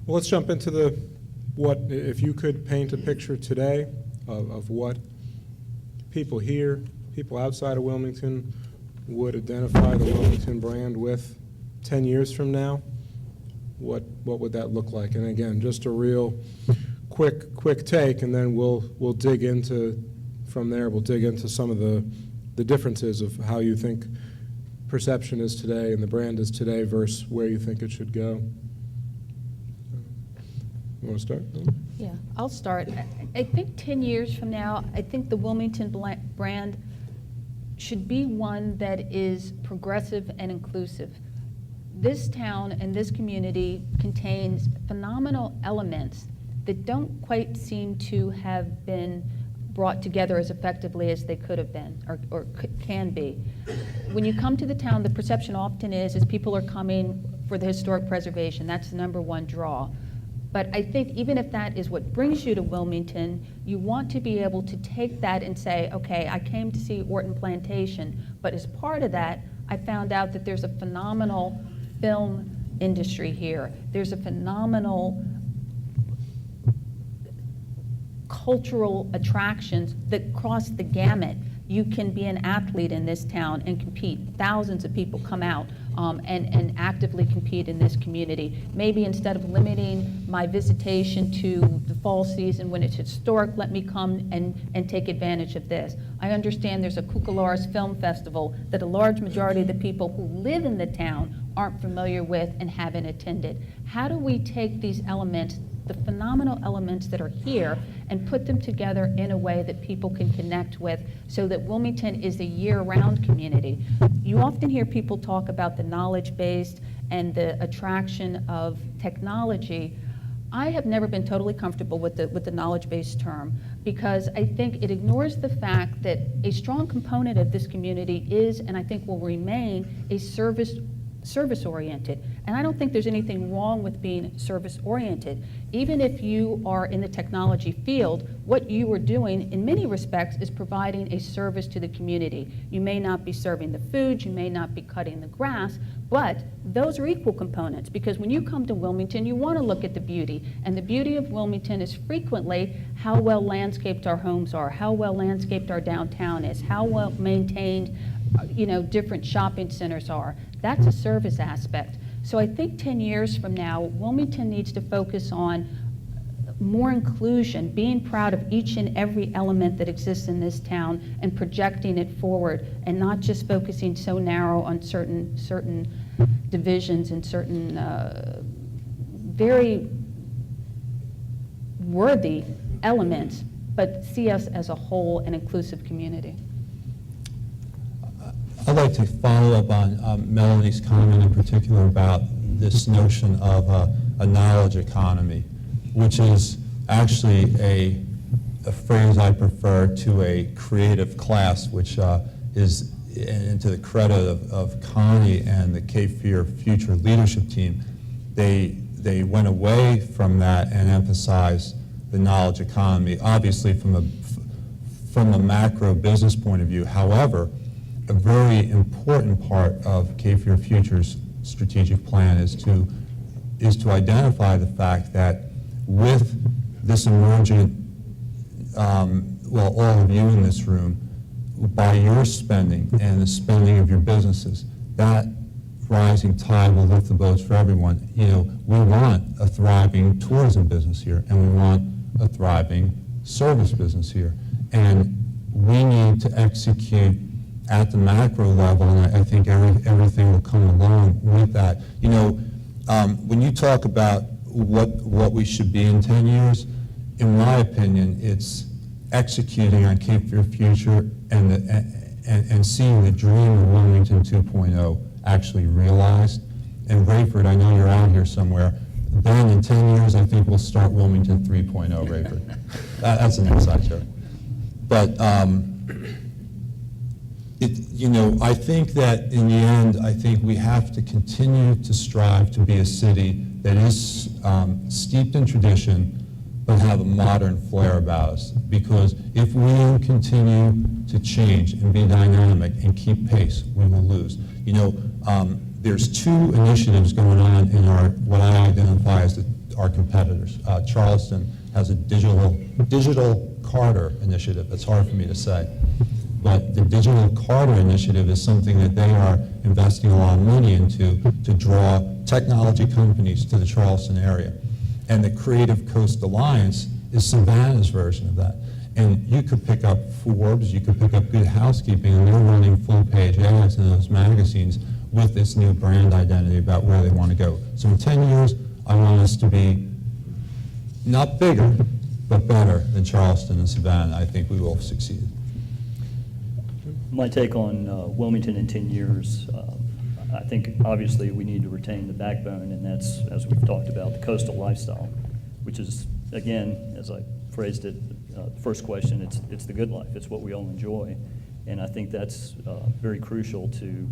Well, let's jump into what, if you could paint a picture today of what people here, people outside of Wilmington, would identify the Wilmington brand with 10 years from now, what would that look like? And again, just a real quick take, and then we'll dig into, from there, we'll dig into some of the differences of how you think perception is today and the brand is today versus where you think it should go. You want to start? Yeah, I'll start. I think 10 years from now, I think the Wilmington brand should be one that is progressive and inclusive. This town and this community contains phenomenal elements that don't quite seem to have been brought together as effectively as they could have been or can be. When you come to the town, the perception often is people are coming for the historic preservation. That's the #1 draw. But I think even if that is what brings you to Wilmington, you want to be able to take that and say, okay, I came to see Orton Plantation, but as part of that, I found out that there's a phenomenal film industry here. There's a phenomenal cultural attractions that cross the gamut. You can be an athlete in this town and compete. Thousands of people come out and actively compete in this community. Maybe instead of limiting my visitation to the fall season when it's historic, let me come and take advantage of this. I understand there's a Kukularis Film Festival that a large majority of the people who live in the town aren't familiar with and haven't attended. How do we take these elements, the phenomenal elements that are here, and put them together in a way that people can connect with so that Wilmington is a year-round community? You often hear people talk about the knowledge-based and the attraction of technology. I have never been totally comfortable with the knowledge-based term because I think it ignores the fact that a strong component of this community is, and I think will remain, a service-oriented. And I don't think there's anything wrong with being service-oriented. Even if you are in the technology field, what you are doing in many respects is providing a service to the community. You may not be serving the food, you may not be cutting the grass, but those are equal components because when you come to Wilmington, you want to look at the beauty. And the beauty of Wilmington is frequently how well landscaped our homes are, how well landscaped our downtown is, how well maintained different shopping centers are. That's a service aspect. So I think 10 years from now, Wilmington needs to focus on more inclusion, being proud of each and every element that exists in this town and projecting it forward and not just focusing so narrow on certain divisions and certain very worthy elements, but see us as a whole and inclusive community. I'd like to follow up on Melanie's comment in particular about this notion of a knowledge economy, which is actually a phrase I prefer to a creative class, which is, and to the credit of Connie and the Cape Fear Future leadership team, they went away from that and emphasized the knowledge economy, obviously from a macro business point of view. However, a very important part of Cape Fear Future's strategic plan is to identify the fact that with this emergent, all of you in this room, by your spending and the spending of your businesses, that rising tide will lift the boats for everyone. We want a thriving tourism business here, and we want a thriving service business here. And we need to execute at the macro level, and I think everything will come along with that. When you talk about what we should be in 10 years, in my opinion, it's executing on Cape Fear Future and seeing the dream of Wilmington 2.0 actually realized. And Rayford, I know you're out here somewhere. Then in 10 years, I think we'll start Wilmington 3.0, Rayford. That's an inside joke. But I think that in the end, I think we have to continue to strive to be a city that is steeped in tradition, but have a modern flair about us. Because if we don't continue to change and be dynamic and keep pace, we will lose. there's two initiatives going on in what I identify as our competitors. Charleston has a digital Carter initiative. It's hard for me to say. But the Digital Carter initiative is something that they are investing a lot of money into to draw technology companies to the Charleston area. And the Creative Coast Alliance is Savannah's version of that. And you could pick up Forbes, you could pick up Good Housekeeping, and they're running full-page ads in those magazines with this new brand identity about where they want to go. So in 10 years, I want us to be not bigger, but better than Charleston and Savannah. I think we will succeed. My take on Wilmington in 10 years, I think obviously we need to retain the backbone, and that's, as we've talked about, the coastal lifestyle, which is, again, as I phrased it, first question, it's the good life. It's what we all enjoy. And I think that's very crucial to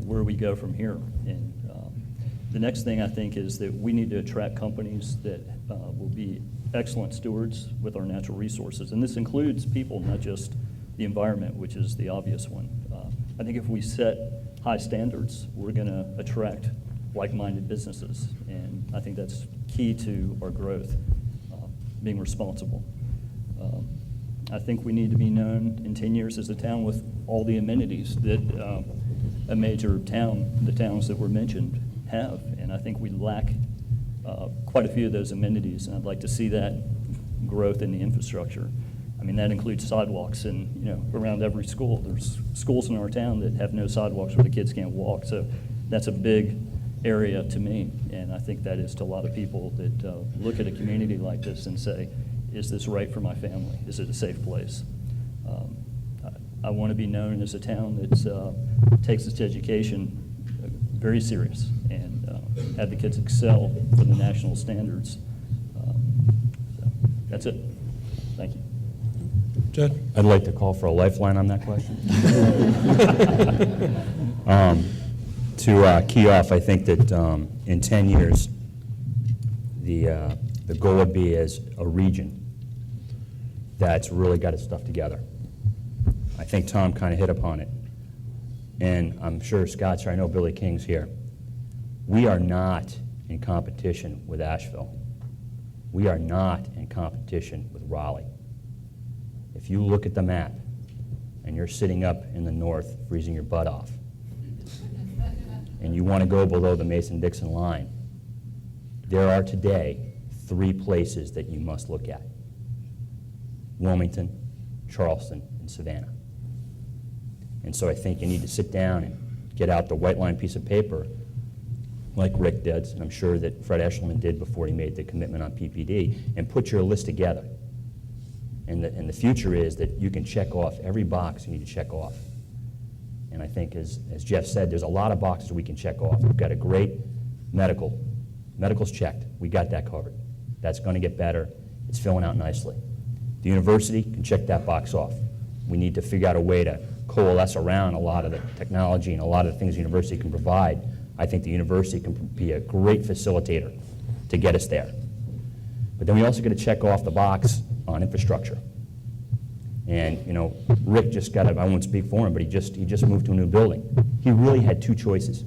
where we go from here. And the next thing I think is that we need to attract companies that will be excellent stewards with our natural resources. And this includes people, not just the environment, which is the obvious one. I think if we set high standards, we're going to attract like-minded businesses. And I think that's key to our growth, being responsible. I think we need to be known in 10 years as a town with all the amenities that a major town, the towns that were mentioned, have. And I think we lack quite a few of those amenities, and I'd like to see that growth in the infrastructure. I mean, that includes sidewalks, and around every school. There's schools in our town that have no sidewalks where the kids can't walk. So that's a big area to me, and I think that is to a lot of people that look at a community like this and say, is this right for my family? Is it a safe place? I want to be known as a town that takes its education very serious and have the kids excel for the national standards. So that's it. Thank you. Jen? I'd like to call for a lifeline on that question. To key off, I think that in 10 years, the goal would be as a region that's really got its stuff together. I think Tom kind of hit upon it. And I'm sure Scott's here, I know Billy King's here. We are not in competition with Asheville. We are not in competition with Raleigh. If you look at the map and you're sitting up in the north freezing your butt off and you want to go below the Mason-Dixon line, there are today 3 places that you must look at: Wilmington, Charleston, and Savannah. And so I think you need to sit down and get out the white line piece of paper like Rick did, and I'm sure that Fred Eshelman did before he made the commitment on PPD, and put your list together. And the future is that you can check off every box you need to check off. And I think, as Jeff said, there's a lot of boxes we can check off. We've got a great medical. Medical's checked. We got that covered. That's going to get better. It's filling out nicely. The university can check that box off. We need to figure out a way to coalesce around a lot of the technology and a lot of the things the university can provide. I think the university can be a great facilitator to get us there. But then we also got to check off the box on infrastructure. And Rick just got I won't speak for him, but he just moved to a new building. He really had 2 choices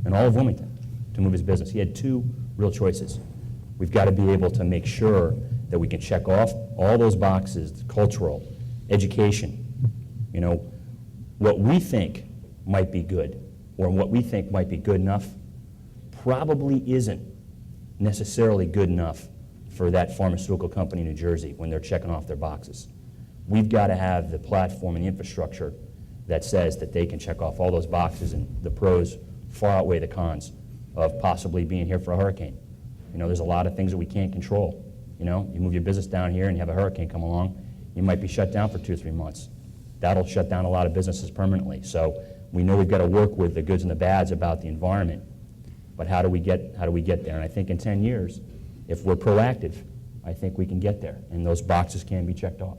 in all of Wilmington to move his business. He had 2 real choices. We've got to be able to make sure that we can check off all those boxes: cultural, education. What we think might be good, or what we think might be good enough, probably isn't necessarily good enough for that pharmaceutical company in New Jersey when they're checking off their boxes. We've got to have the platform and the infrastructure that says that they can check off all those boxes, and the pros far outweigh the cons of possibly being here for a hurricane. There's a lot of things that we can't control. You move your business down here and you have a hurricane come along, you might be shut down for 2 or 3 months. That'll shut down a lot of businesses permanently. So we know we've got to work with the goods and the bads about the environment, but how do we get there? And I think in 10 years, if we're proactive, I think we can get there, and those boxes can be checked off.